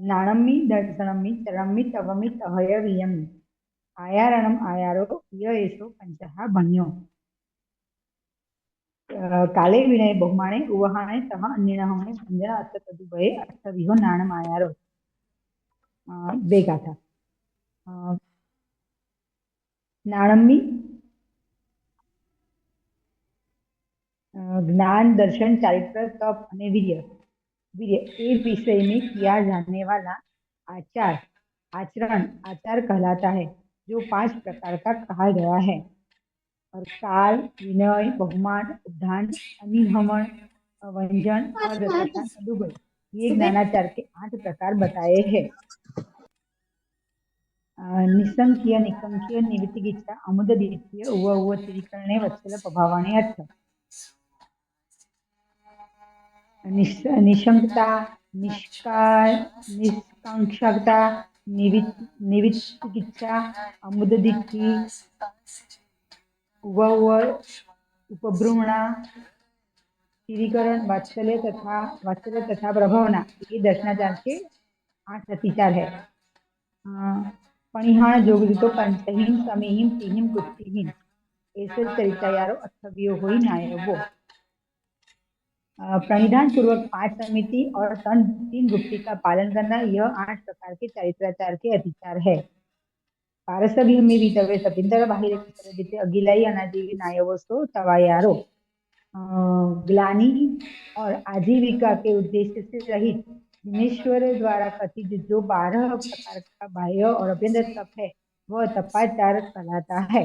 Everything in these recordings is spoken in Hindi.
नाणम्मि दर्शनम्मि चरम्मि तवमि तहय वियमि आयारणम आयारो य एषो पंचः भण्यो काले विनय बहुमाने उवहाने तह अन्यनहमने भंजन अथ तदुभये अर्थविहो नाणम आयारो बेगाथा नाणम्मि ज्ञान दर्शन चारित्र तप અને વીર્ય વીર્ય એ विषय में किया जाने वाला आचार आचरण आचार कहलाता है जो 5 प्रकार का कहा गया है। और काल विनय बहुमान उद्धान अनिहमन वंजन और तथा तदुभय ये ज्ञानाचार के 8 प्रकार बताए हैं। निसंख्य निकंख्य निवितिगिच्छ अमुददित्य उव उव तिरिकरणे वत्सल प्रभावाणे अर्थ निशंकता निष्कांक्षता निवितिगिच्छा अमुददित्य उव उव उपभ्रूमणा स्थिरीकरण वात्सल्य तथा प्रभावना ये दर्शनाचार के 8 प्रतिचार है। पणिहाण जोगृतो पंचहीन समीहीन तिहीन कुत्तिहीन ऐसे चरितायारो अर्थव्यो होई नायवो प्रणिधान पूर्वक 5 समिति और 3 गुप्ती का पालन करना यह 8 प्रकार के चरित्राचार के अधिकार है। पारसभ्यमी वितवे सपिंदर बाहिर રીતે अगिलाई अनाजीवी नायवस्तो तवायारो ग्लानि और आजीविका के उद्देश्य से रहित जिनेश्वर द्वारा कथित जो 12 प्रकार का बाह्य और अभ्यंतर तप है वह तपाचार कहलाता है।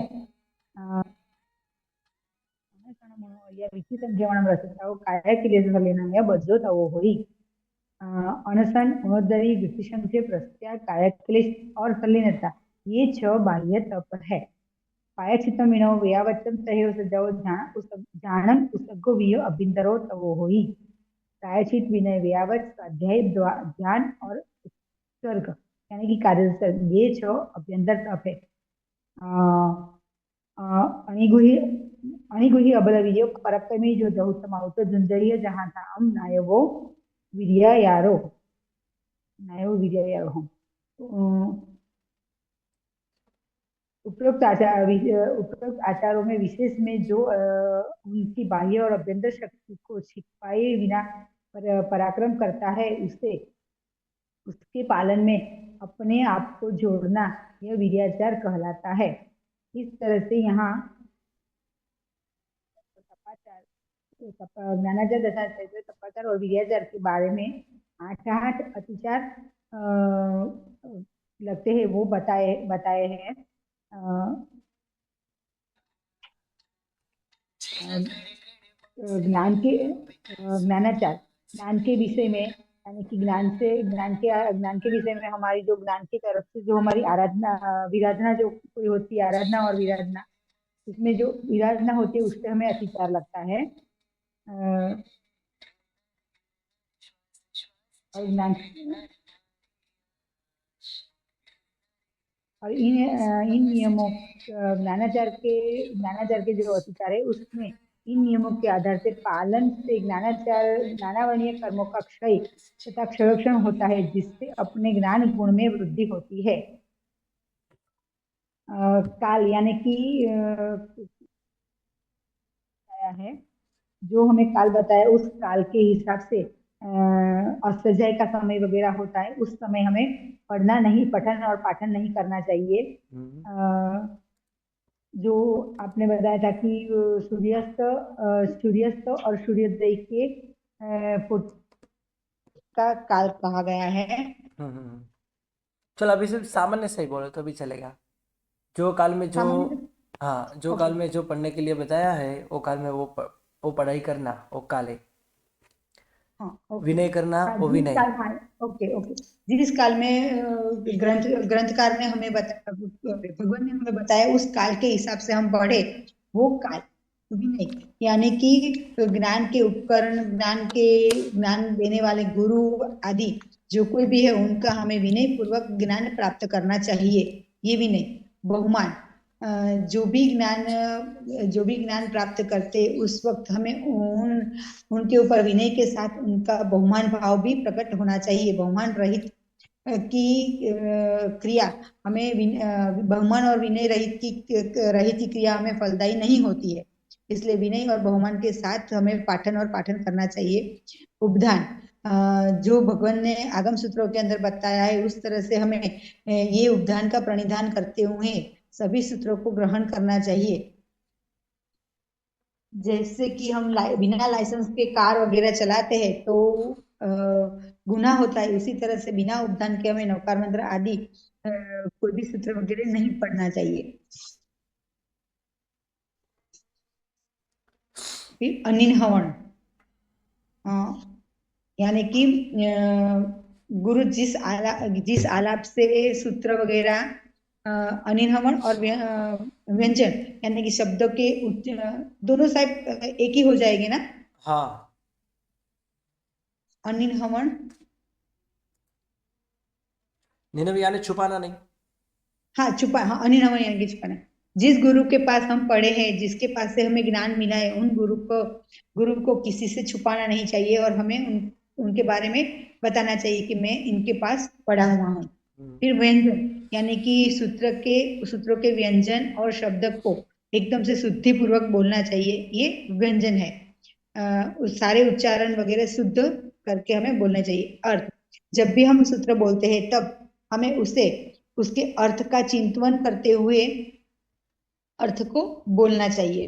अनशन गुणोदरी वृत्तिसंख्य प्रत्याग कायक्लेश और सलीनता ये 6 बाह्य तप है। पायचित्तमिनो व्यावच्चम सहयो सजाओ जानन उसगो वियो अभ्यंतरो तवो होई प्रायचित विनय व्यावच स्वाध्याय ध्यान और उत्सर्ग यानी कि कार्य उत्सर्ग ये 6 अभ्यंतर तप है। अणिगुहि अबल विजय परक्कमी जो दहुतम आउत झुंझरिय जहां था हम नायवो विर्यायारो हम उपरोक्त आचारों में विशेष में जो उनकी बाह्य और अभ्यंतर शक्ति को छिपाए बिना पराक्रम करता है उसे उसके पालन में अपने आप को जोड़ना यह वीर्याचार कहलाता है। इस तरह से यहाँ ज्ञानाचार दशाचार तपाचार और वीर्याचार के बारे में 8 अतिचार लगते हैं वो बताए हैं। ज्ञानाचार ज्ञान के विषय में यानी कि ज्ञान के विषय में हमारी जो ज्ञान की तरफ से जो हमारी आराधना विराधना जो कोई होती है आराधना और विराधना इसमें जो विराधना होती है उससे हमें अतिचार लगता है। और इन नियमों ज्ञानाचार के जो अधिकार है उसमें इन नियमों के आधार से पालन से ज्ञानावरणीय कर्मों का क्षय तथा क्षयोक्षण होता है जिससे अपने ज्ञान गुण में वृद्धि होती है। काल यानी कि है जो हमें काल बताया उस काल के हिसाब से अष्टध्याय का समय वगैरह होता है उस समय हमें पठन और पाठन नहीं करना चाहिए। जो आपने बताया था कि सूर्यास्त और सूर्योदय के का काल कहा गया है। चलो अभी सिर्फ सामान्य सही बोलो तो भी चलेगा। जो काल में जो हाँ जो काल में जो पढ़ने के लिए बताया है वो काल में वो पढ़ाई करना वो काल है। विनय करना वो विनय। ओके ओके जिस काल में ग्रंथकार ने हमें भगवान ने हमें बताया उस काल के हिसाब से हम पढ़े वो काल विनय यानी कि ज्ञान के उपकरण ज्ञान देने वाले गुरु आदि जो कोई भी है उनका हमें विनय पूर्वक ज्ञान प्राप्त करना चाहिए। ये विनय बहुमान जो भी ज्ञान प्राप्त करते उस वक्त हमें उनके ऊपर विनय के साथ उनका बहुमान भाव भी प्रकट होना चाहिए। बहुमान रहित की क्रिया हमें बहुमान और विनय रहित की क्रिया हमें फलदायी नहीं होती है। इसलिए विनय और बहुमान के साथ हमें पाठन और पाठन करना चाहिए। उपधान जो भगवान ने आगम सूत्रों के अंदर बताया है उस तरह से हमें ये उपधान का प्रणिधान करते हुए सभी सूत्रों को ग्रहण करना चाहिए। जैसे कि हम बिना लाइसेंस के कार वगैरह चलाते हैं तो गुनाह होता है, उसी तरह से बिना उपदान के हमें नौकार मंत्र आदि कोई भी सूत्र वगैरह नहीं पढ़ना चाहिए। फिर अनिन हवन, यानी कि गुरु जिस आलाप से सूत्र वगैरह अनिन हवन और व्यंजन यानी कि शब्दों के दोनों साइड एक ही हो जाएगी ना। हाँ, अनिन हवन निनव यानी छुपाना नहीं। हाँ छुपा, हाँ अनिन हवन यानी कि छुपाना। जिस गुरु के पास हम पढ़े हैं, जिसके पास से हमें ज्ञान मिला है, उन गुरु को किसी से छुपाना नहीं चाहिए और हमें उनके बारे में बताना चाहिए कि मैं इनके पास पढ़ा हुआ हूँ। फिर व्यंजन यानी कि सूत्रों के व्यंजन और शब्द को एकदम से शुद्धि पूर्वक बोलना चाहिए, ये व्यंजन है। सारे उच्चारण वगैरह शुद्ध करके हमें बोलना चाहिए। अर्थ, जब भी हम सूत्र बोलते हैं तब हमें उसके अर्थ का चिंतन करते हुए अर्थ को बोलना चाहिए।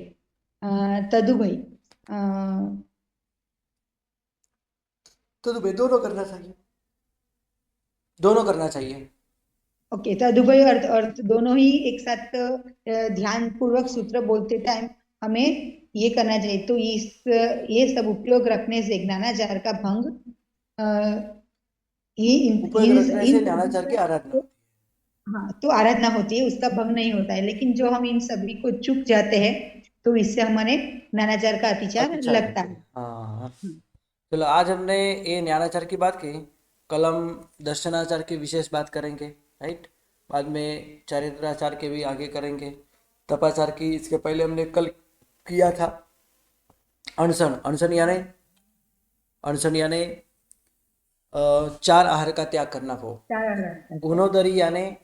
तदु भाई तो दोनों करना चाहिए, दोनों करना चाहिए। ओके, तदु भाई अर्थ अर्थ दोनों ही एक साथ ध्यान पूर्वक सूत्र बोलते टाइम हमें ये करना चाहिए। तो ये सब उपयोग रखने से ज्ञानाचार का भंग ये उपयोग रखने से ज्ञानाचार की आराधना तो, होती हाँ तो आराधना होती है, उसका भंग नहीं होता है। लेकिन जो हम इन सभी को चूक जाते हैं तो इससे हमारे ज्ञानाचार का है, अतिचार अतिचार लगता होती है। है। हाँ, चलो आज हमने ये ज्ञानाचार की बात की, कल हम दर्शनाचार की विशेष बात करेंगे, राइट। बाद में चारित्राचार के भी आगे करेंगे। तपाचार की इसके पहले हमने कल किया था। अनशन, अनशन यानी 4 आहार का त्याग करना हो। गुणोदरी यानी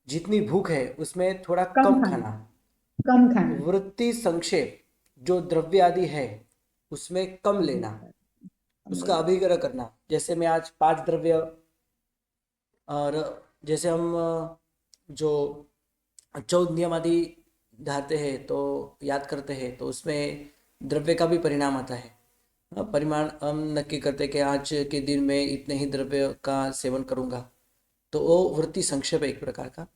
जितनी भूख है उसमें थोड़ा कम कम खाना, खाना। कम खाना। वृत्ति संक्षेप, जो द्रव्य आदि है उसमें कम लेना, उसका अभिग्रह करना। जैसे मैं आज 5 द्रव्य, और जैसे हम जो 14 नियम आदि धारते हैं तो याद करते हैं तो उसमें द्रव्य का भी परिणाम आता है। परिमाण हम नक्की करते हैं कि आज के दिन में इतने ही द्रव्य का सेवन करूँगा, तो वो वृत्ति संक्षेप है एक प्रकार का।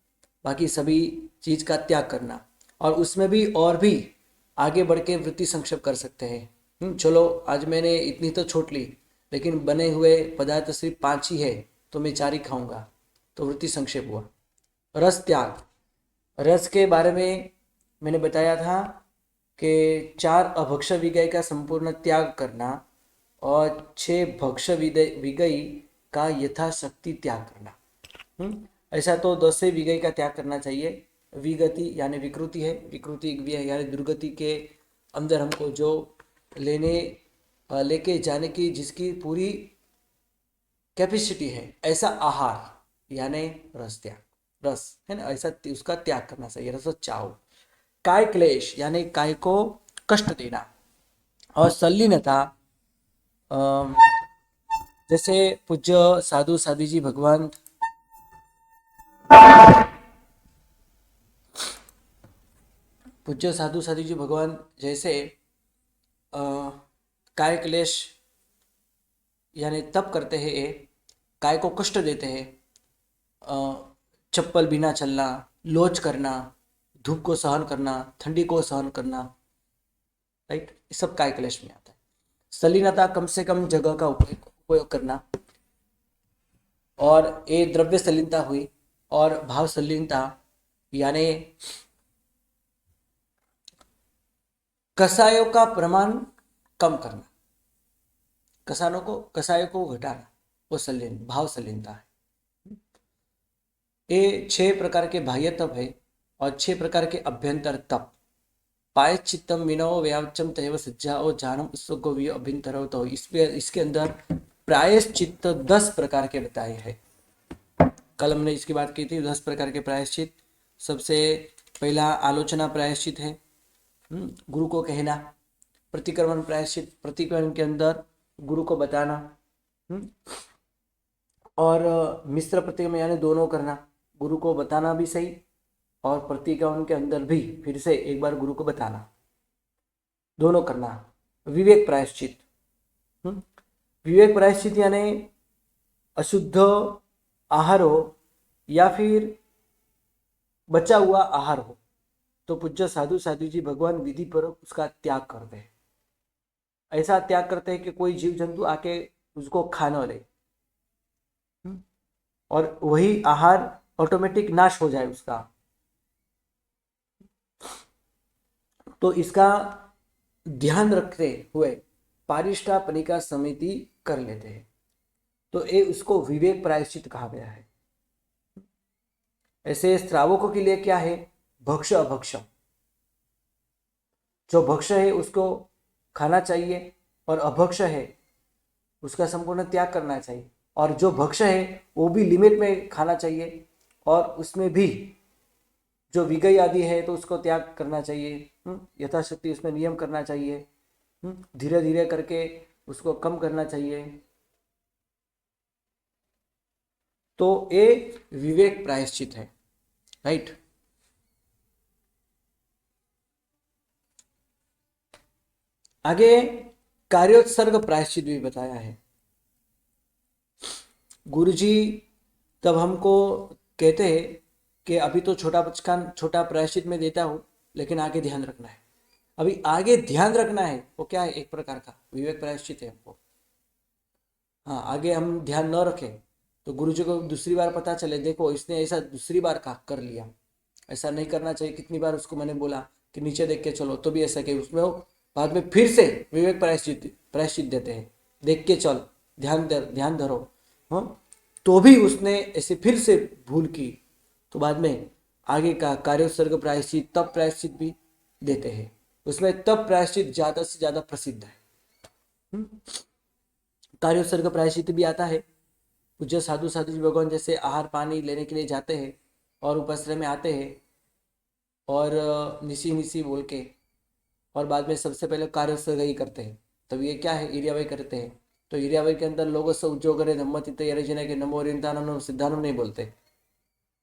बाकी सभी चीज़ का त्याग करना, और उसमें भी और भी आगे बढ़ के वृत्ति संक्षेप कर सकते हैं। चलो आज मैंने इतनी तो छूट ली, लेकिन बने हुए पदार्थ सिर्फ 5 ही है तो मैं 4 ही खाऊंगा, तो वृत्ति संक्षेप हुआ। रस त्याग, रस के बारे में मैंने बताया था कि 4 अभक्ष विगय का संपूर्ण त्याग करना और 6 भक्ष विगई का यथाशक्ति त्याग करना। ऐसा तो 10 से विगई का त्याग करना चाहिए। विगति यानी विकृति है, विकृति यानी दुर्गति के अंदर हमको जो लेके जाने की जिसकी पूरी कैपेसिटी है, ऐसा आहार यानी रस त्याग, रस है ना, ऐसा उसका त्याग करना चाहिए, रस चाव। काय क्लेश यानी काय को कष्ट देना। और संलीनता, जैसे पूज्य साधु साधी जी भगवान जैसे काय क्लेश यानी तप करते हैं, ये काय को कष्ट देते हैं। चप्पल बिना चलना, लोच करना, धूप को सहन करना, ठंडी को सहन करना, राइट, ये सब काय क्लेश में आता है। सलीनता, कम से कम जगह का उपयोग करना। और ये द्रव्य सलीनता हुई। और भाव सलीनता यानी कसायों का प्रमाण कम करना, कसायों को घटाना, वो भाव सलीनता है। ये 6 प्रकार के बाह्य तप है और 6 प्रकार के अभ्यंतर तप। पायश्चित्तम विनव व्यावचम तैव सज्जा और जानम उसको अभ्यंतर। तो इसके अंदर प्रायश्चित्त 10 प्रकार के बताए हैं। कल हमने इसकी बात की थी 10 प्रकार के प्रायश्चित। सबसे पहला आलोचना प्रायश्चित है, गुरु को कहना। प्रतिक्रमण प्रायश्चित, प्रतिक्रमण के अंदर गुरु को बताना। और मिश्र प्रतिक्रमण यानी दोनों करना, गुरु को बताना भी सही और प्रतिक्रमण के अंदर भी फिर से एक बार गुरु को बताना, दोनों करना। विवेक प्रायश्चित, विवेक प्रायश्चित यानी अशुद्ध आहार हो या फिर बचा हुआ आहार हो तो पूज्य साधु साधु जी भगवान विधि पर उसका त्याग करते हैं। ऐसा त्याग करते हैं कि कोई जीव जंतु आके उसको खा न ले, और वही आहार ऑटोमेटिक नाश हो जाए उसका। तो इसका ध्यान रखते हुए पारिष्टापनिका समिति कर लेते हैं। तो ये उसको विवेक प्रायश्चित कहा गया है। ऐसे श्रावकों के लिए क्या है, भक्ष अभक्ष। जो भक्ष है उसको खाना चाहिए और अभक्ष है उसका संपूर्ण त्याग करना चाहिए। और जो भक्ष है वो भी लिमिट में खाना चाहिए और उसमें भी जो विगई आदि है तो उसको त्याग करना चाहिए। यथाशक्ति उसमें नियम करना चाहिए, धीरे धीरे करके उसको कम करना चाहिए। तो ये विवेक प्रायश्चित है, राइट। आगे कार्योत्सर्ग प्रायश्चित भी बताया है। गुरुजी तब हमको कहते हैं कि अभी तो छोटा प्रायश्चित में देता हूँ, लेकिन आगे ध्यान रखना है। अभी आगे ध्यान रखना है वो क्या है, एक प्रकार का विवेक प्रायश्चित है हमको। हाँ, आगे हम ध्यान न रखें तो गुरुजी को दूसरी बार पता चले, देखो इसने ऐसा दूसरी बार का कर लिया, ऐसा नहीं करना चाहिए। कितनी बार उसको मैंने बोला कि नीचे देख के चलो, तो भी ऐसा कि उसमें वो बाद में फिर से विवेक प्रायश्चित देते हैं, देख के चल, ध्यान धरो। हाँ, तो भी उसने ऐसे फिर से भूल की तो बाद में आगे का कार्योत्सर्ग प्रायश्चित, तप प्रायश्चित भी देते हैं। उसमें तप प्रायश्चित ज्यादा से ज्यादा प्रसिद्ध है। कार्योत्सर्ग प्रायश्चित भी आता है। पूज्य साधु साधु जी भगवान जैसे आहार पानी लेने के लिए जाते हैं और उपाश्रय में आते हैं और निसी निसी बोल के, और बाद में सबसे पहले कार्योत्सर्ग ही करते हैं। तब ये क्या है, इरियावय करते हैं। तो इरियावय के अंदर लोगों से उद्योगरे नम्मति यरजने के नमो रिंदानम सिद्धानम नहीं बोलते।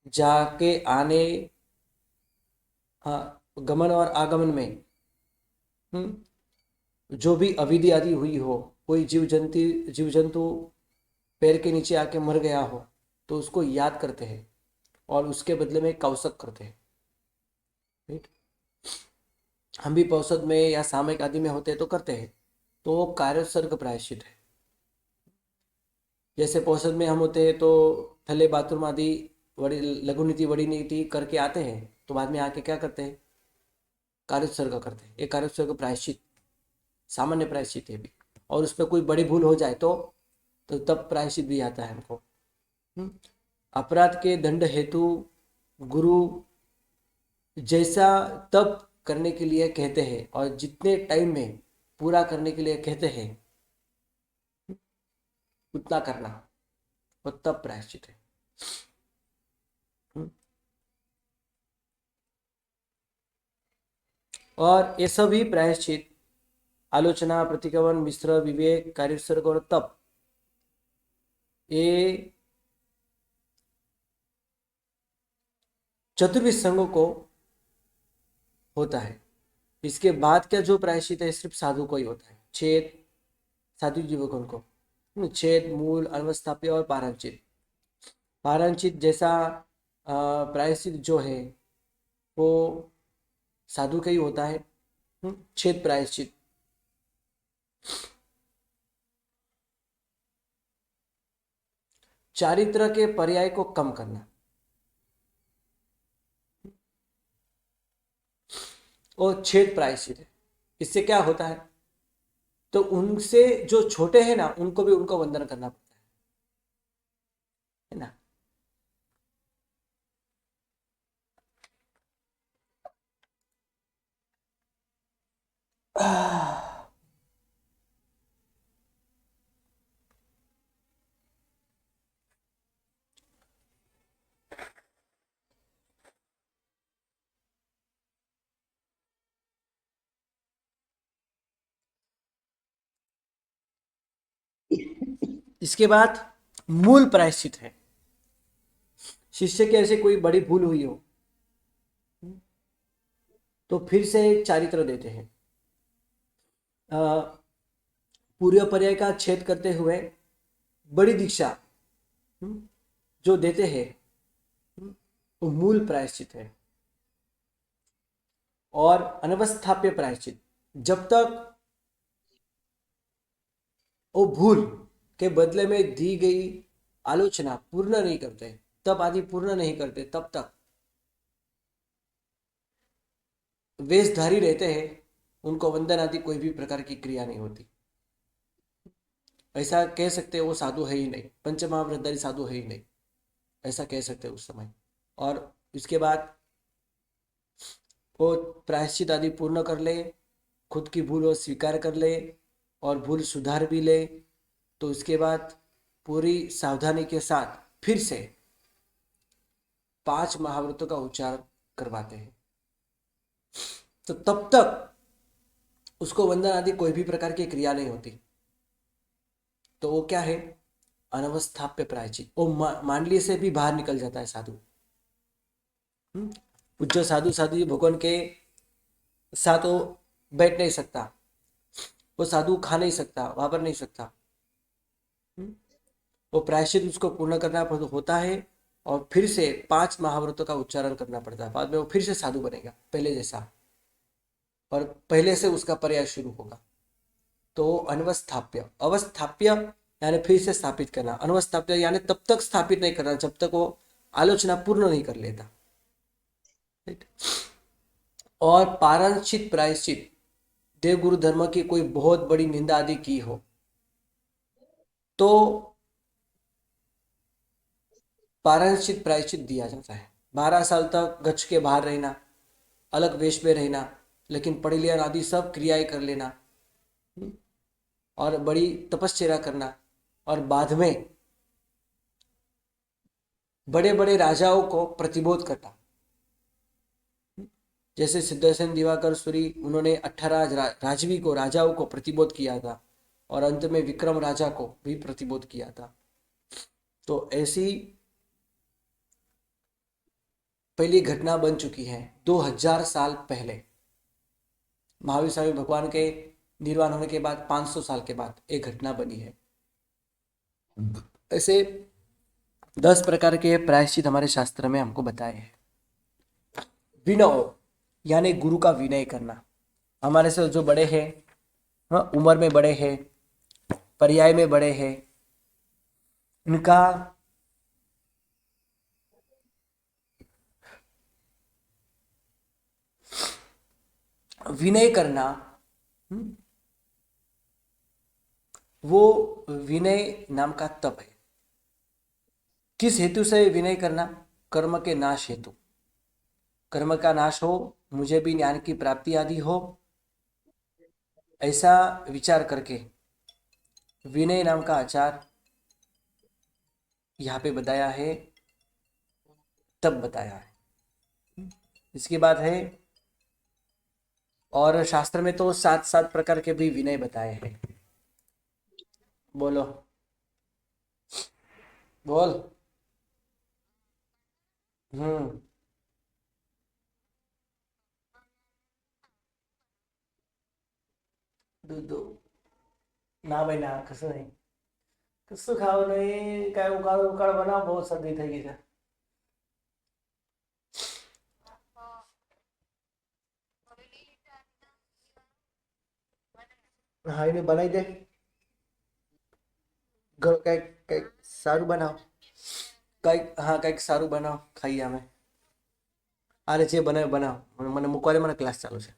जाके आने, हाँ, गमन और आगमन में जो भी अविधि आदि हुई हो, कोई जीव जंतु पैर के नीचे आके मर गया हो तो उसको याद करते हैं और उसके बदले में कौसक करते हैं, राइट। हम भी पौषद में या सामयिक आदि में होते हैं तो करते हैं। तो वो कार्योत्सर्ग प्रायश्चित है। जैसे पौषद में हम होते हैं तो थले बाथरूम आदि बड़ी लघु नीति बड़ी नीति करके आते हैं, तो बाद में आके क्या करते हैं, कार्योत्सर्ग करते हैं। ये कार्योत्सर्ग प्रायश्चित सामान्य प्रायश्चित है भी, और उसमें कोई बड़ी भूल हो जाए तो तब प्रायश्चित भी आता है हमको। अपराध के दंड हेतु गुरु जैसा तप करने के लिए कहते हैं और जितने टाइम में पूरा करने के लिए कहते हैं उतना करना, वो तप प्रायश्चित है। और ये सभी प्रायश्चित आलोचना, प्रतिक्रमण, मिश्र, विवेक, कार्योत्सर्ग और तप, ये चतुर्विध संघों को होता है। इसके बाद क्या जो प्रायश्चित है सिर्फ साधु को ही होता है। छेद साधु जीवकों को, छेद, मूल, अनवस्थाप्य और पारंचित। पारंचित जैसा प्रायश्चित जो है वो साधु का ही होता है। छेद प्रायश्चित चारित्र के पर्याय को कम करना, और छेद प्रायश्चित है। इससे क्या होता है, तो उनसे जो छोटे हैं ना उनको भी उनको वंदन करना पड़ता है ना। इसके बाद मूल प्रायश्चित है। शिष्य के ऐसे कोई बड़ी भूल हुई हो तो फिर से चारित्र देते हैं। पूर्व पर्याय का छेद करते हुए बड़ी दीक्षा जो देते हैं वो मूल प्रायश्चित है। और अनवस्थाप्य प्रायश्चित, जब तक वो भूल के बदले में दी गई आलोचना पूर्ण नहीं करते, तब आदि पूर्ण नहीं करते, तब तक वेशधारी रहते हैं, उनको वंदन आदि कोई भी प्रकार की क्रिया नहीं होती। ऐसा कह सकते हैं वो साधु है ही नहीं, पंचमहाव्रतधारी साधु है ही नहीं, ऐसा कह सकते हैं उस समय। और इसके बाद वो प्रायश्चित आदि पूर्ण कर ले, खुद की भूल वो स्वीकार कर ले और भूल सुधार भी ले, तो इसके बाद पूरी सावधानी के साथ फिर से 5 महाव्रतों का उच्चारण करवाते हैं। तो तब तक उसको वंदन आदि कोई भी प्रकार की क्रिया नहीं होती। तो वो क्या है? अनवस्थाप्य प्रायश्चित। वो मांडली से भी बाहर निकल जाता है साधु। पूज्य साधु साधु भगवान के साथ वो बैठ नहीं सकता, वो साधु खा नहीं सकता, वापर नहीं सकता। वो प्रायश्चित उसको पूर्ण करना होता है और फिर से 5 महाव्रतों का उच्चारण करना पड़ता है। बाद में वो फिर से साधु बनेगा पहले जैसा, और पहले से उसका पर्याय शुरू होगा। तो अनवस्थाप्य, अवस्थाप्य यानी फिर से स्थापित करना, अनवस्थाप्य यानी तब तक स्थापित नहीं करना जब तक वो आलोचना पूर्ण नहीं कर लेता। और पारंचित प्रायश्चित, देव गुरु धर्म की कोई बहुत बड़ी निंदा आदि की हो तो पारंचित प्रायश्चित दिया जाता है। 12 साल तक गच्छ के बाहर रहना, अलग वेश में रहना, लेकिन पढ़िलियन आदि सब क्रियाएं कर लेना और बड़ी तपश्चर्या करना, और बाद में बड़े बड़े राजाओं को प्रतिबोध करना। जैसे सिद्धसेन दिवाकर सूरी, उन्होंने 18 राजवी को, राजाओं को प्रतिबोध किया था, और अंत में विक्रम राजा को भी प्रतिबोध किया था। तो ऐसी पहली घटना बन चुकी है 2000 साल पहले। महावीर स्वामी भगवान के निर्वाण होने के बाद 500 साल के बाद एक घटना बनी है। ऐसे 10 प्रकार के प्रायश्चित हमारे शास्त्र में हमको बताए हैं। विनय यानी गुरु का विनय करना। हमारे से जो बड़े हैं, हाँ, उम्र में बड़े हैं, पर्याय में बड़े हैं, इनका विनय करना। वो विनय नाम का तप है। किस हेतु से विनय करना? कर्म के नाश हेतु। कर्म का नाश हो, मुझे भी ज्ञान की प्राप्ति आदि हो, ऐसा विचार करके विनय नाम का आचार यहाँ पे बताया है, तब बताया है। इसके बाद है, और शास्त्र में तो 7 प्रकार के भी विनय बताए हैं। बोलो, बोल। हम्म। दूध ના ભાઈ ના કશું નહીં, કશું ખાવું નહીં, કાંઈ ઉકાળ ઉકાળ બનાવો, બહુ શરદી થઈ ગઈ છે. હા એને બનાવી દે, કંઈક કંઈક સારું બનાવો, કંઈક, હા કંઈક સારું બનાવો, ખાઈએ અમે. અરે જે બનાવે બનાવો, મને મૂકવા દે, મને ક્લાસ ચાલુ છે.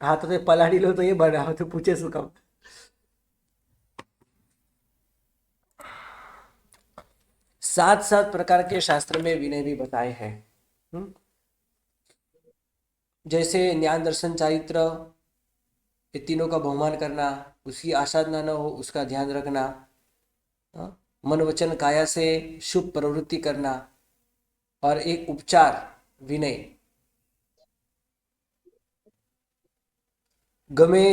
હા તો તે પલાળી લો તો એ બનાવો, તો પૂછે શું કામ? 7 प्रकार के शास्त्र में विनय भी बताए हैं। जैसे ज्ञान दर्शन चारित्र, ये तीनों का बहुमान करना, उसकी आसाधना न हो उसका ध्यान रखना, मन वचन काया से शुभ प्रवृत्ति करना, और एक उपचार विनय, गमे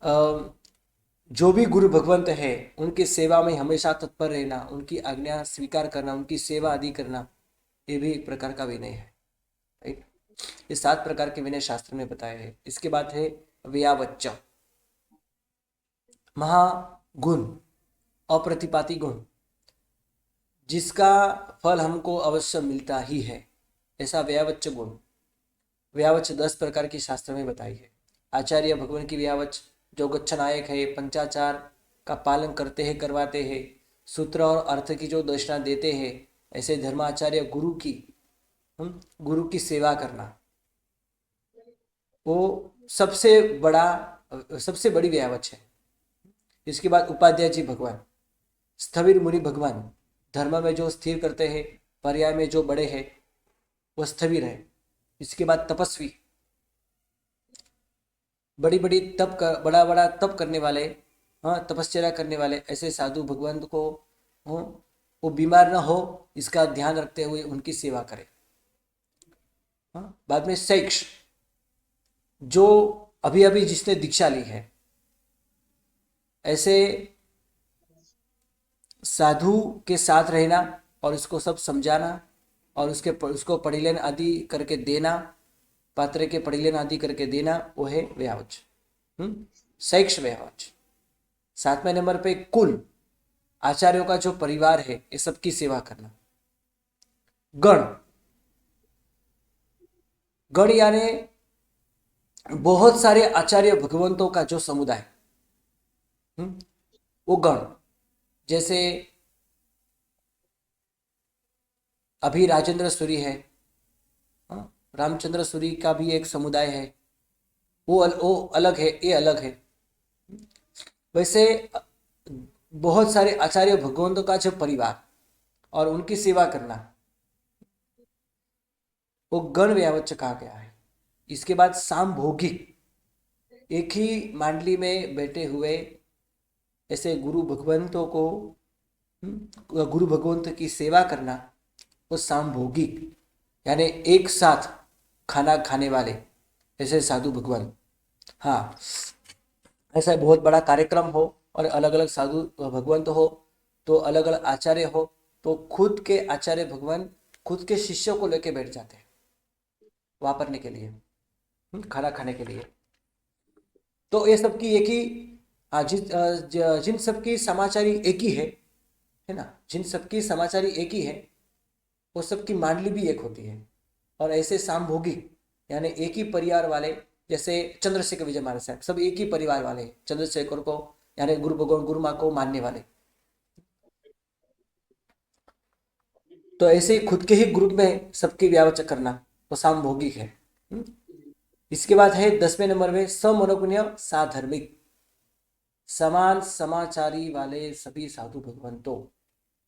जो भी गुरु भगवंत है उनकी सेवा में हमेशा तत्पर रहना, उनकी आज्ञा स्वीकार करना, उनकी सेवा आदि करना, ये भी एक प्रकार का विनय है। राइट, ये 7 प्रकार के विनय शास्त्र में बताए हैं। इसके बाद है व्यावच्च, महागुण, अप्रतिपाती गुण, जिसका फल हमको अवश्य मिलता ही है, ऐसा व्यावच्च गुण। व्यावच्च 10 प्रकार की शास्त्र में बताई है। आचार्य भगवान की व्यावच्च जो गच्छनायक है, पंचाचार का पालन करते हैं, करवाते हैं, सूत्र और अर्थ की जो दर्शना देते हैं, ऐसे धर्माचार्य गुरु की सेवा करना, वो सबसे बड़ी व्यावच्च है। इसके बाद उपाध्याय जी भगवान, स्थविर मुनि भगवान, धर्म में जो स्थिर करते हैं, पर्याय में जो बड़े हैं, वो स्थविर है। इसके बाद तपस्वी, बड़ा बड़ा तप करने वाले, हाँ, तपस्या करने वाले, ऐसे साधु भगवंत को, हाँ, वो बीमार ना हो इसका ध्यान रखते हुए उनकी सेवा करें। हाँ, बाद में शैक्ष, जो अभी अभी जिसने दीक्षा ली है, ऐसे साधु के साथ रहना और उसको सब समझाना और उसको परिलेन आदि करके देना, पात्र के परिलेन आदि करके देना, वो है व्यावच, शैक्ष व्यावच। 7वें नंबर पे कुल, आचार्यों का जो परिवार है, ये सबकी सेवा करना। गण यानी बहुत सारे आचार्य भगवंतों का जो समुदाय, वो गण, जैसे अभी राजेंद्र सूरी है, रामचंद्र सूरी का भी एक समुदाय है, वो अलग है, ये अलग है। वैसे बहुत सारे आचार्य भगवंतों का जो परिवार और उनकी सेवा करना, वो गण व्यावच्च कहा गया है। इसके बाद सामभोगिक, एक ही मांडली में बैठे हुए ऐसे गुरु भगवंत की सेवा करना, वो सामभोगिक यानी एक साथ खाना खाने वाले ऐसे साधु भगवान। हाँ, ऐसा बहुत बड़ा कार्यक्रम हो और अलग अलग साधु भगवंत हो, तो अलग अलग आचार्य हो, तो खुद के आचार्य भगवान खुद के शिष्यों को लेके बैठ जाते हैं वापरने के लिए, खाना खाने के लिए। तो ये सबकी एक ही, जिन सबकी समाचारी एक ही है ना, जिन सबकी समाचारी एक ही है, वो सबकी मांडली भी एक होती है। और ऐसे सामभोगिक यानी एक ही परिवार वाले, जैसे चंद्रशेखर विजय महाराज साहब, सब एक ही परिवार वाले, चंद्रशेखर को यानी गुरु भगवान गुरु माँ को मानने वाले। तो ऐसे खुद के ही ग्रुप में सबकी व्यावच करना, वो सामभोगिक है। इसके बाद है 10वें नंबर में समनोगुण्य साधर्मिक, समान समाचारी वाले सभी साधु भगवंतों,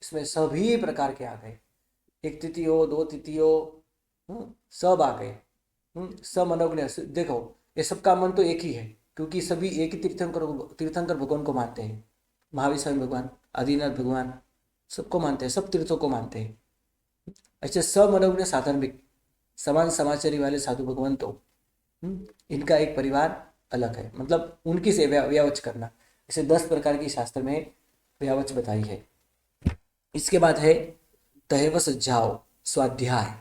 इसमें सभी प्रकार के आ गए, 1 तिथियों 2 तिथियों, सब आ गए। समनोगुण्य, देखो ये सबका मन तो एक ही है, क्योंकि सभी एक ही तीर्थंकर भगवान को मानते हैं। महावीर स्वामी भगवान, आदिनाथ भगवान, सबको मानते हैं, सब तीर्थों को मानते हैं। ऐसे समनोगुण्य साधर्मिक, समान समाचारी वाले साधु भगवंतों, इनका एक परिवार अलग है, मतलब उनकी से व्यावच करना। इसे 10 प्रकार की शास्त्र में व्यावच बताई है। इसके बाद है तहेव सज्जाओ, स्वाध्याय,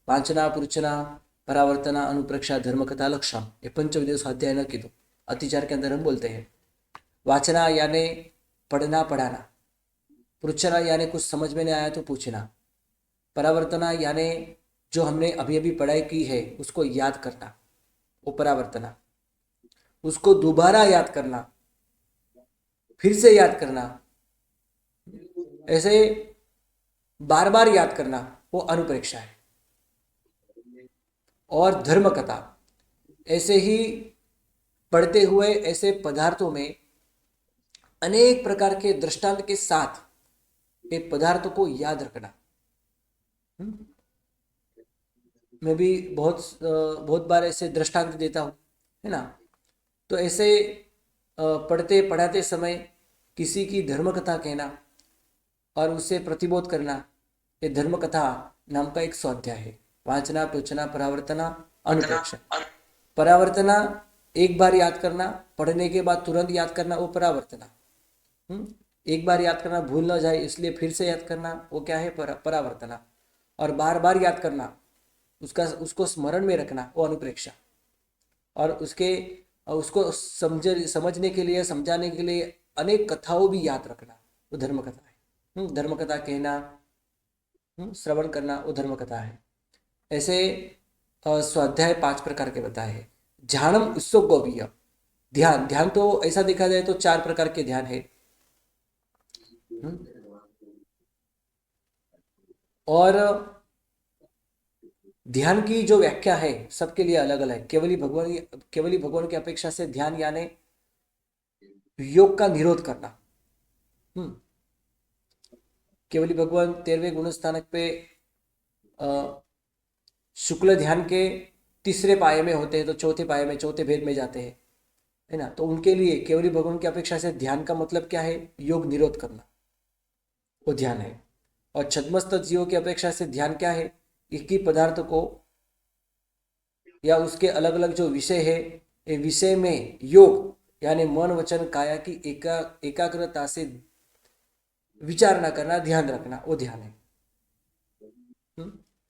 वांचना पुरुचना परावर्तना अनुप्रेक्षा धर्म कथा लक्षण, ये 5 विधि स्वाध्याय न कीधो। अतिचार के अंदर हम बोलते हैं वाचना यानी पढ़ना पढ़ाना, पुरुचना यानी कुछ समझ में नहीं आया तो पूछना, परावर्तना यानी जो हमने अभी अभी पढ़ाई की है उसको याद करना, वो परावर्तना, उसको दोबारा याद करना, फिर से याद करना, ऐसे बार बार याद करना, वो अनुप्रेक्षा है। और धर्म कथा, ऐसे ही पढ़ते हुए ऐसे पदार्थों में अनेक प्रकार के दृष्टांत के साथ एक पदार्थों को याद रखना। मैं भी बहुत बार ऐसे दृष्टांत देता हूँ, है ना। तो ऐसे पढ़ते पढ़ाते समय किसी की धर्म कथा कहना और उसे प्रतिबोध करना, ये धर्म कथा नाम का एक स्वाध्याय है। वाचना, प्रवचना, परावर्तना, अनुप्रेक्षा। परावर्तना एक बार याद करना, पढ़ने के बाद तुरंत याद करना, वो परावर्तना। एक बार याद करना, भूल ना जाए इसलिए फिर से याद करना, वो क्या है, परावर्तना। और बार बार याद करना, उसको स्मरण में रखना, वो अनुप्रेक्षा। और उसको समझने के लिए, समझाने के लिए अनेक कथाओं भी याद रखना, वो धर्म कथा है। धर्म कथा कहना, श्रवण करना, वो धर्म कथा है। ऐसे स्वाध्याय 5 प्रकार के बताए हैं। ध्यानम उत्सव गौवीय, ध्यान, ध्यान तो ऐसा देखा जाए तो 4 प्रकार के ध्यान है। और ध्यान की जो व्याख्या है सबके लिए अलग अलग है। केवली भगवान की अपेक्षा से ध्यान यानी योग का निरोध करना। केवली भगवान 13वें गुण स्थानक पे शुक्ल ध्यान के तीसरे पाए में होते हैं, तो चौथे पाए में, चौथे भेद में जाते हैं, है ना। तो उनके लिए केवली भगवान की अपेक्षा से ध्यान का मतलब क्या है, योग निरोध करना, वो ध्यान है। और छद्मस्त जीवों की अपेक्षा से ध्यान क्या है, एक ही पदार्थ को या उसके अलग अलग जो विषय है, ये विषय में योग यानी मन वचन काया की एकाग्रता से विचारणा करना, ध्यान रखना, वो ध्यान है।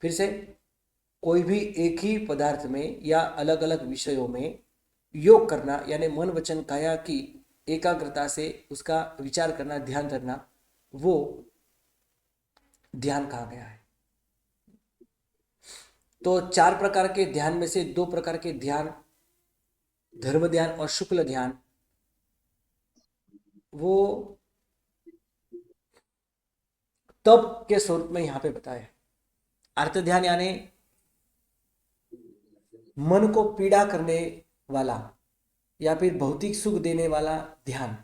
फिर से, कोई भी एक ही पदार्थ में या अलग अलग विषयों में योग करना यानी मन वचन काया की एकाग्रता से उसका विचार करना, ध्यान करना, वो ध्यान कहा गया है। तो 4 प्रकार के ध्यान में से 2 प्रकार के ध्यान, धर्म ध्यान और शुक्ल ध्यान, वो तप के स्वरूप में यहाँ पे बताया। अर्थ ध्यान यानी मन को पीड़ा करने वाला या फिर भौतिक सुख देने वाला ध्यान,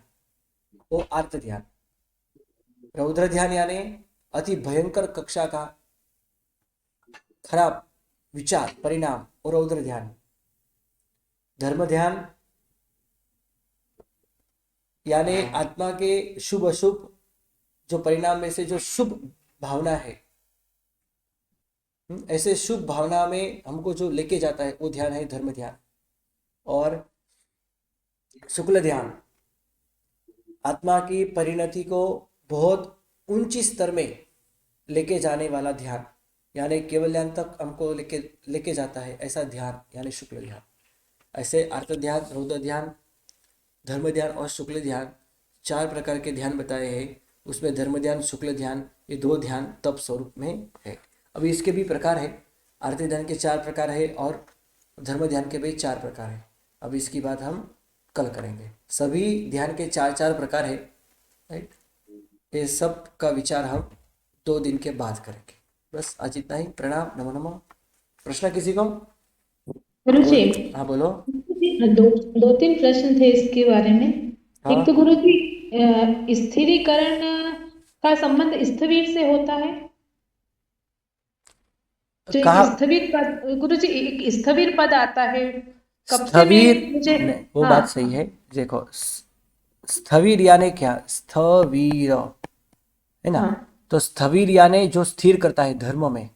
वो अर्थ ध्यान। रौद्र ध्यान यानी अति भयंकर कक्षा का खराब विचार परिणाम, और रौद्र ध्यान। धर्म ध्यान यानी आत्मा के शुभ अशुभ जो परिणाम में से जो शुभ भावना है, ऐसे शुभ भावना में हमको जो लेके जाता है, वो ध्यान है धर्म ध्यान। और शुक्ल ध्यान आत्मा की परिणति को बहुत ऊंची स्तर में लेके जाने वाला ध्यान, यानी केवल ध्यान तक हमको लेके जाता है, ऐसा ध्यान यानी शुक्ल ध्यान। ऐसे अर्थ ध्यान, रौद्र ध्यान, धर्म ध्यान और शुक्ल ध्यान 4 प्रकार के ध्यान बताए हैं। उसमें धर्म ध्यान, शुक्ल ध्यान, ये 2 ध्यान तप स्वरूप में है। अभी इसके भी प्रकार है, अर्थ ध्यान के 4 प्रकार है और धर्म ध्यान के भी 4 प्रकार है। अब इसकी बात हम कल करेंगे। सभी ध्यान के 4 प्रकार है, राइट। ये सब का विचार हम 2 दिन के बाद करेंगे। बस आज इतना ही। प्रणाम, नमो नमः। प्रश्न किसी को? गुरुजी, हाँ बोलो। दो तीन प्रश्न थे इसके बारे में। हाँ। एक तो गुरुजी, स्थिरीकरण का संबंध स्थविर से होता है। जो एक कहा स्थविर पद, गुरुजी एक स्थविर पद आता है कब से स्थविर, मुझे। नहीं वो हाँ बात सही है। देखो स्थविर यानी क्या, स्थविर है ना। हाँ तो स्थविर यानी जो स्थिर करता है धर्म में,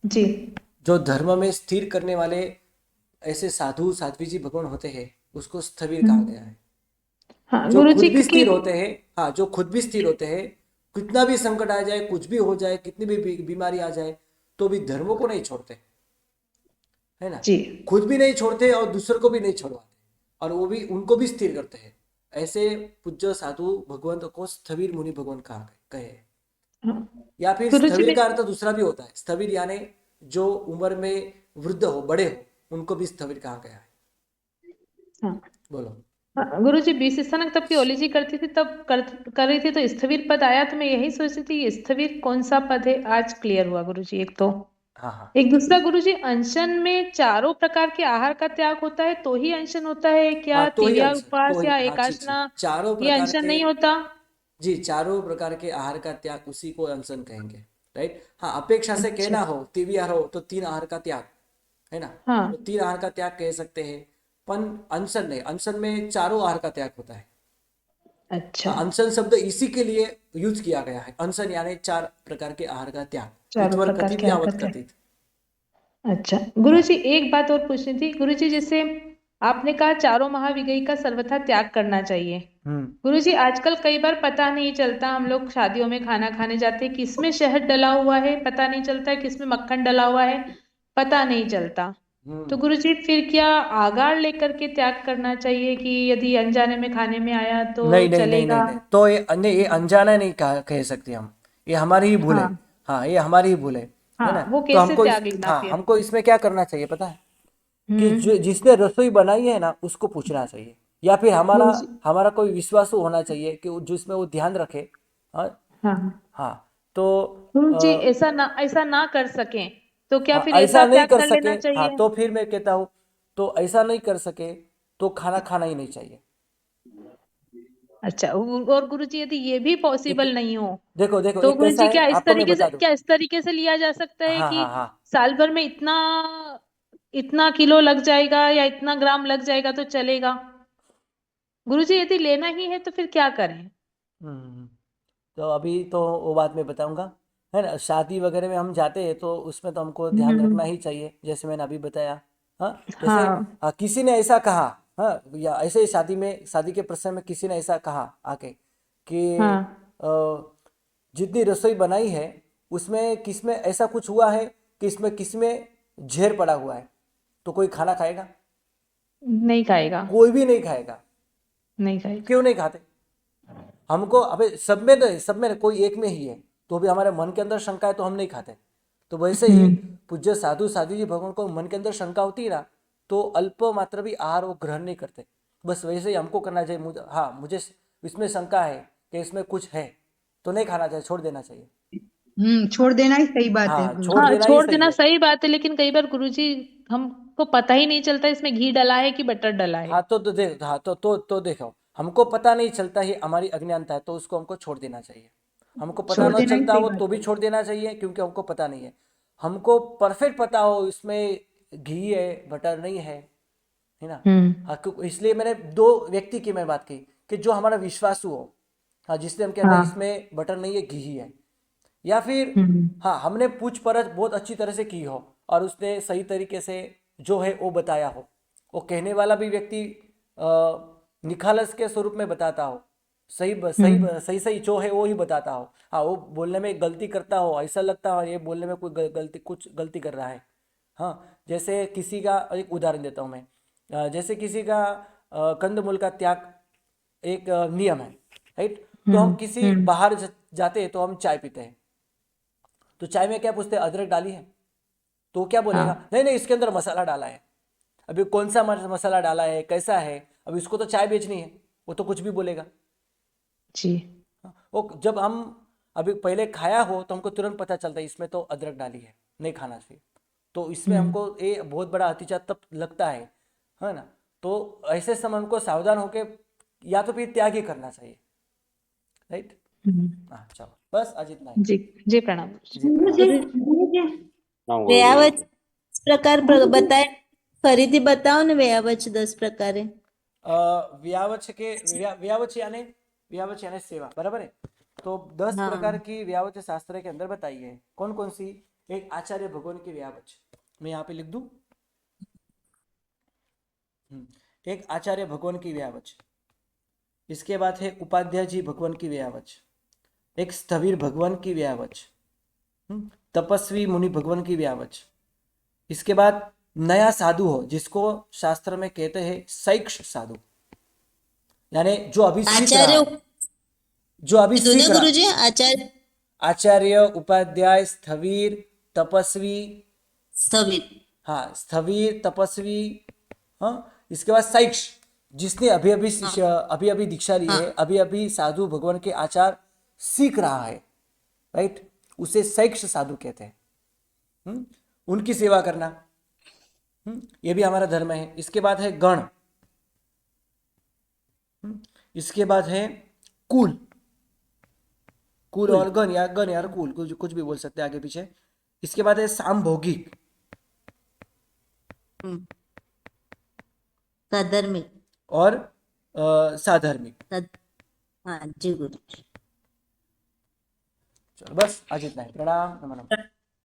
जी। जो धर्म में स्थिर करने वाले ऐसे साधु साध्वी जी भगवान होते हैं, उसको स्थविर कहा गया है। हाँ जो गुरुजी, खुद भी क्योंकि स्थिर होते हैं, हाँ जो खुद भी स्थिर होते हैं, कितना भी संकट आ जाए, कुछ भी हो जाए, कितनी भी बीमारी आ जाए, तो भी धर्म को नहीं छोड़ते, है ना। जी। खुद भी नहीं छोड़ते और दूसरों को भी नहीं छोड़वाते, और वो भी उनको भी स्थिर करते हैं। ऐसे पूज्य साधु भगवंत को स्थविर मुनि भगवान कहा कहे। हाँ या फिर गुरुजी स्थविर मैं, का अर्थ दूसरा भी होता है। स्थविर यानी जो उम्र में वृद्ध हो, बड़े हो, उनको भी स्थविर कहा गया है। हाँ बोलो। हाँ गुरुजी, 20 स्थानक तब की ओली जी करती थी, तब कर रही थी तो स्थविर पद आया, तो मैं यही सोच रही थी ये स्थविर कौन सा पद है। आज क्लियर हुआ गुरुजी। एक तो हाँ हाँ एक दूसरा गुरुजी, अनशन में चारों प्रकार के आहार का त्याग होता है तो ही अनशन होता है हाँ, क्या? तो ही तिव्या अनशन, तो उपवास ही, या हाँ जी जी, एकाशना, चारों ये प्रकार अनशन के, नहीं होता। जी चारों प्रकार के आहार का त्याग, उसी को अनशन कहेंगे, राइट। हाँ, अपेक्षा से अच्छा। कहना हो, तीव्र हो तो 3 आहार का त्याग, है ना। तो हाँ 3 आहार का त्याग कह सकते हैं, पर अनशन नहीं। अनशन में चारों आहार का त्याग होता है। अच्छा, हाँ, अनशन शब्द इसी के लिए यूज किया गया है। अनशन यानी 4 प्रकार के आहार का त्याग। चारों इतवर प्रकार कथित के या आहार अवत का त्याग। कथित। अच्छा हाँ गुरुजी, एक बात और पूछनी थी गुरुजी, जैसे आपने कहा चारों महाविगई का सर्वथा त्याग करना चाहिए। हम्म गुरुजी आजकल कई बार पता नहीं चलता, हम लोग शादियों में खाना खाने जाते हैं, किसमें शहद डला हुआ है पता नहीं चलता है, किसमें मक्खन डला हुआ है पता नहीं चलता। तो हम्म गुरुजी फिर क्या आगाड़ लेकर के त्याग करना चाहिए कि यदि अनजाने में खाने में आया तो नहीं नहीं नहीं नहीं चलेगा? नहीं, तो ये अनजाना नहीं कह सकते हम, ये हमारी ही भूल है। हाँ हाँ, ये हमारी ही भूल है ना। हाँ, वो तो कैसे त्याग लेना फिर? हमको इसमें क्या करना चाहिए पता है, कि हम्म। जो जिसने रसोई बनाई है ना उसको पूछना चाहिए, या फिर हमारा गुरुजी। हमारा कोई विश्वासु होना चाहिए कि जिसमें वो ध्यान रखे। हाँ। हाँ हाँ। तो गुरुजी ऐसा ना कर सकें तो क्या हाँ, फिर ऐसा ऐसा नहीं त्याग कर कर सके, लेना हाँ चाहिए? तो फिर मैं कहता हूँ, तो ऐसा नहीं कर सके तो खाना खाना ही नहीं चाहिए। अच्छा, और गुरुजी यदि ये भी एक पॉसिबल नहीं हो देखो देखो, तो एक कैसा गुरुजी है आपको मैं बता दूं। क्या इस तरीके से लिया जा सकता है हाँ कि हाँ हाँ। साल भर में इतना इतना किलो लग जाएगा या इतना ग्राम लग जाएगा तो चलेगा? गुरुजी यदि लेना ही है तो फिर क्या करें? हम्म। तो अभी तो वो बात मैं बताऊंगा, है ना। शादी वगैरह में हम जाते हैं तो उसमें तो हमको ध्यान रखना हम्म। ही चाहिए, जैसे मैंने अभी बताया। हाँ। जैसे हाँ। किसी ने ऐसा कहा, हाँ, या ऐसे ही शादी के प्रसंग में किसी ने ऐसा कहा आके कि हाँ। अ, जितनी रसोई बनाई है उसमें किसमें ऐसा कुछ हुआ है कि इसमें किसमें जहर पड़ा हुआ है, तो कोई खाना खाएगा? नहीं खाएगा। कोई भी नहीं खाएगा। नहीं क्यों खाएगा। नहीं खाते? हमको अबे सब में कोई एक में ही है, तो भी हमारे मन के अंदर शंका है तो हम नहीं खाते। तो वैसे ही हम्म। पूज्य साधु जी भगवान को मन के अंदर शंका होती है ना, तो अल्प मात्र भी आहार वो ग्रहण नहीं करते। बस वैसे ही हमको करना चाहिए, मुझे इसमें शंका है कि इसमें कुछ है, तो नहीं खाना चाहिए, छोड़ देना चाहिए। छोड़ देना ही सही बात है हाँ, छोड़ हाँ, देना ही छोड़ सही देना है। सही बात है, लेकिन कई बार गुरुजी हमको पता ही नहीं चलता इसमें घी डला है कि बटर डला है। हाँ तो देख, हाँ तो देखो, हमको पता नहीं चलता, ये हमारी अज्ञानता है, तो उसको हमको छोड़ देना चाहिए। हमको पता छोड़ ना देना ही चलता सही हो तो बात भी है। छोड़ देना चाहिए, क्योंकि हमको पता नहीं है। हमको परफेक्ट पता हो इसमें घी है बटर नहीं है ना। हम्म। हाँ, इसलिए मैंने दो व्यक्ति की मैं बात की, कि जो हमारा विश्वासु हो, हाँ, जिसने हम कहना हाँ। इसमें बटर नहीं है घी ही है, या फिर हम्म। हाँ हमने पूछ परछ बहुत अच्छी तरह से की हो और उसने सही तरीके से जो है वो बताया हो, वो कहने वाला भी व्यक्ति निखालस के स्वरूप में बताता हो, हम्म। सही जो है वो ही बताता हो। हाँ, वो बोलने में गलती करता हो, ऐसा लगता हो ये बोलने में कोई कुछ गलती कर रहा है। हाँ, जैसे किसी का एक उदाहरण देता हूँ मैं। जैसे किसी का कंदमूल का त्याग एक नियम है, राइट। तो हम हम्म। किसी हम्म। बाहर जाते हैं तो हम चाय पीते हैं, तो चाय में क्या पूछते हैं, अदरक डाली है? तो वो क्या बोलेगा, हाँ नहीं नहीं इसके अंदर मसाला डाला है। अभी कौन सा मसाला डाला है, कैसा है, अब इसको तो चाय बेचनी है, वो तो कुछ भी बोलेगा। जी। हाँ, वो जब हम अभी पहले खाया हो तो हमको तुरंत पता चलता है इसमें तो अदरक डाली है, नहीं खाना चाहिए। तो इसमें हम्म। हमको ये बहुत बड़ा अतिचार तब लगता है ना। तो ऐसे समय हमको सावधान होके या तो फिर त्याग ही करना चाहिए, राइट। हम्म। हाँ चलो, बस आज इतना ही। जी। जी प्रणाम। जी प्रणाम। गुरु जी व्यावच प्रकार बताए फरीदी बताओ ने व्यावच 10 प्रकारे। व्यावच यानी सेवा, बराबर है। तो 10 प्रकार हाँ की व्यावच शास्त्र के अंदर बताई है। कौन कौन सी? एक आचार्य भगवान की व्यावच, मैं यहाँ पे लिख दूं। एक आचार्य भगवान की व्यावच, इसके बाद है उपाध्याय जी भगवान की व्यावच, एक स्थविर भगवान की व्यावच, तपस्वी मुनि भगवान की व्यावच। इसके बाद नया साधु हो जिसको शास्त्र में कहते हैं शैक्ष साधु, यानी जो अभी सीख रहा आचार्य है, जो अभी दोनों सीख रहा। गुरु जी आचार्य आचार्य, उपाध्याय, स्थविर, तपस्वी। स्थविर। हाँ, स्थविर तपस्वी। हाँ, इसके बाद शैक्ष, जिसने हाँ अभी अभी दीक्षा ली है, हाँ अभी अभी साधु भगवान के आचार सीख रहा है, राइट, उसे शैक्ष साधु कहते हैं। उनकी सेवा करना, ये भी हमारा धर्म है। इसके बाद है गण, इसके बाद है कुल। कुल कुल। और गण, या गण यार कुल, कुछ भी बोल सकते हैं आगे पीछे। इसके बाद है सामभौगिक हम्म, सधर्मिक। और साधर्मिक। सद हाँ जी गुरु जी। चलो बस आज इतना ही। प्रणाम, नमः।